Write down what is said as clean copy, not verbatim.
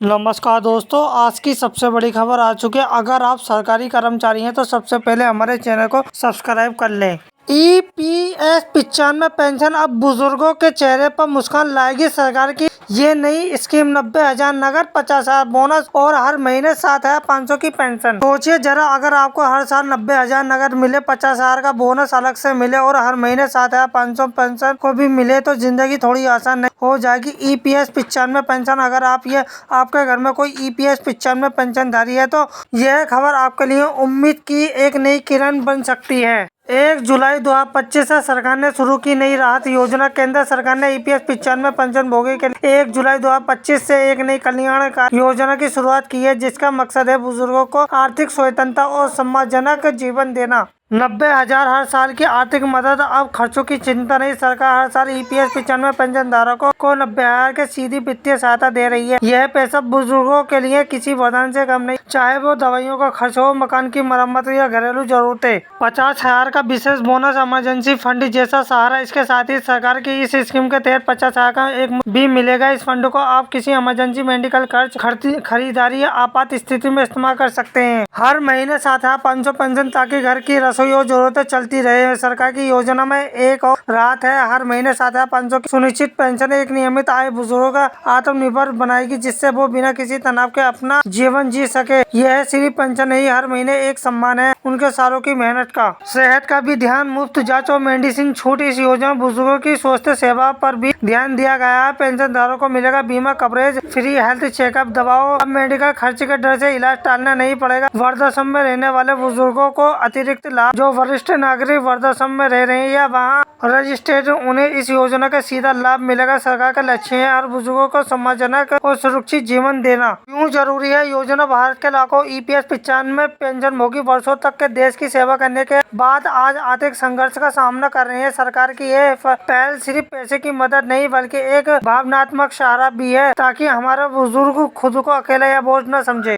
नमस्कार दोस्तों, आज की सबसे बड़ी खबर आ चुकी है। अगर आप सरकारी कर्मचारी हैं तो सबसे पहले हमारे चैनल को सब्सक्राइब कर लें। EPS 95 पेंशन अब बुजुर्गों के चेहरे पर मुस्कान लाएगी। सरकार की ये नई स्कीम 90,000 नगद, 50,000 बोनस और हर महीने 7,500 की पेंशन। सोचिए जरा, अगर आपको हर साल 90,000 नगद मिले, 50,000 का बोनस अलग से मिले और हर महीने 7,500 पेंशन को भी मिले तो जिंदगी थोड़ी आसान नहीं हो जाएगी। EPS 95 पेंशन, अगर आपके घर में कोई EPS 95 पेंशनधारी है तो यह खबर आपके लिए उम्मीद की एक नई किरण बन सकती है। 1 जुलाई 2025 से सरकार ने शुरू की नई राहत योजना। केंद्र सरकार ने EPS 95 पेंशन भोगी के लिए 1 जुलाई 2025 से एक नई कल्याणकारी योजना की शुरुआत की है, जिसका मकसद है बुजुर्गों को आर्थिक स्वतंत्रता और सम्मानजनक जीवन देना। 90,000 हर साल की आर्थिक मदद, अब खर्चों की चिंता नहीं। सरकार हर साल EPS 95 पेंशन धारकों को 90,000 की सीधी वित्तीय सहायता दे रही है। यह पैसा बुजुर्गों के लिए किसी वरदान से कम नहीं, चाहे वो दवाइयों का खर्च हो, मकान की मरम्मत या घरेलू जरूरतें। 50,000 का विशेष बोनस, इमरजेंसी फंड जैसा सहारा। इसके साथ ही सरकार की इस स्कीम के तहत 50,000 का एक भी मिलेगा। इस फंड को आप किसी इमरजेंसी मेडिकल खर्च, खरीदारी या आपात स्थिति में इस्तेमाल कर सकते हैं। हर महीने 7,500 पेंशन, ताकि घर की रसोई और जरूरतें चलती रहे। सरकार की योजना में एक और राहत है, हर महीने 7,500 की सुनिश्चित पेंशन एक नियमित आय बुजुर्गों का आत्मनिर्भर बनाएगी, जिससे वो बिना किसी तनाव के अपना जीवन जी सके। यह सिर्फ पेंशन नहीं, हर महीने एक सम्मान है उनके सालों की मेहनत का। सेहत का भी ध्यान, मुफ्त जांच और मेडिसिन छूट। इस योजना में बुजुर्गों की स्वास्थ्य सेवा पर भी ध्यान दिया गया है। पेंशनधारकों को मिलेगा बीमा कवरेज, फ्री हेल्थ चेकअप, दवाओं, अब मेडिकल खर्च के डर से इलाज टालना नहीं पड़ेगा। वृद्धाश्रम में रहने वाले बुजुर्गों को अतिरिक्त लाभ, जो वरिष्ठ नागरिक वृद्धाश्रम में रह रहे हैं या वहाँ रजिस्ट्रेड, उन्हें इस योजना का सीधा लाभ मिलेगा। सरकार का लक्ष्य है हर बुजुर्गों को सम्मानजनक और सुरक्षित जीवन देना। क्यों जरूरी है योजना? भारत के लाखों EPS 95 पेंशन भोगी वर्षों तक के देश की सेवा करने के बाद आज आर्थिक संघर्ष का सामना कर रहे हैं। सरकार की यह पहल सिर्फ पैसे की मदद नहीं, बल्कि एक भावनात्मक सहारा भी है, ताकि हमारा बुजुर्ग खुद को अकेला या बोझ न समझे।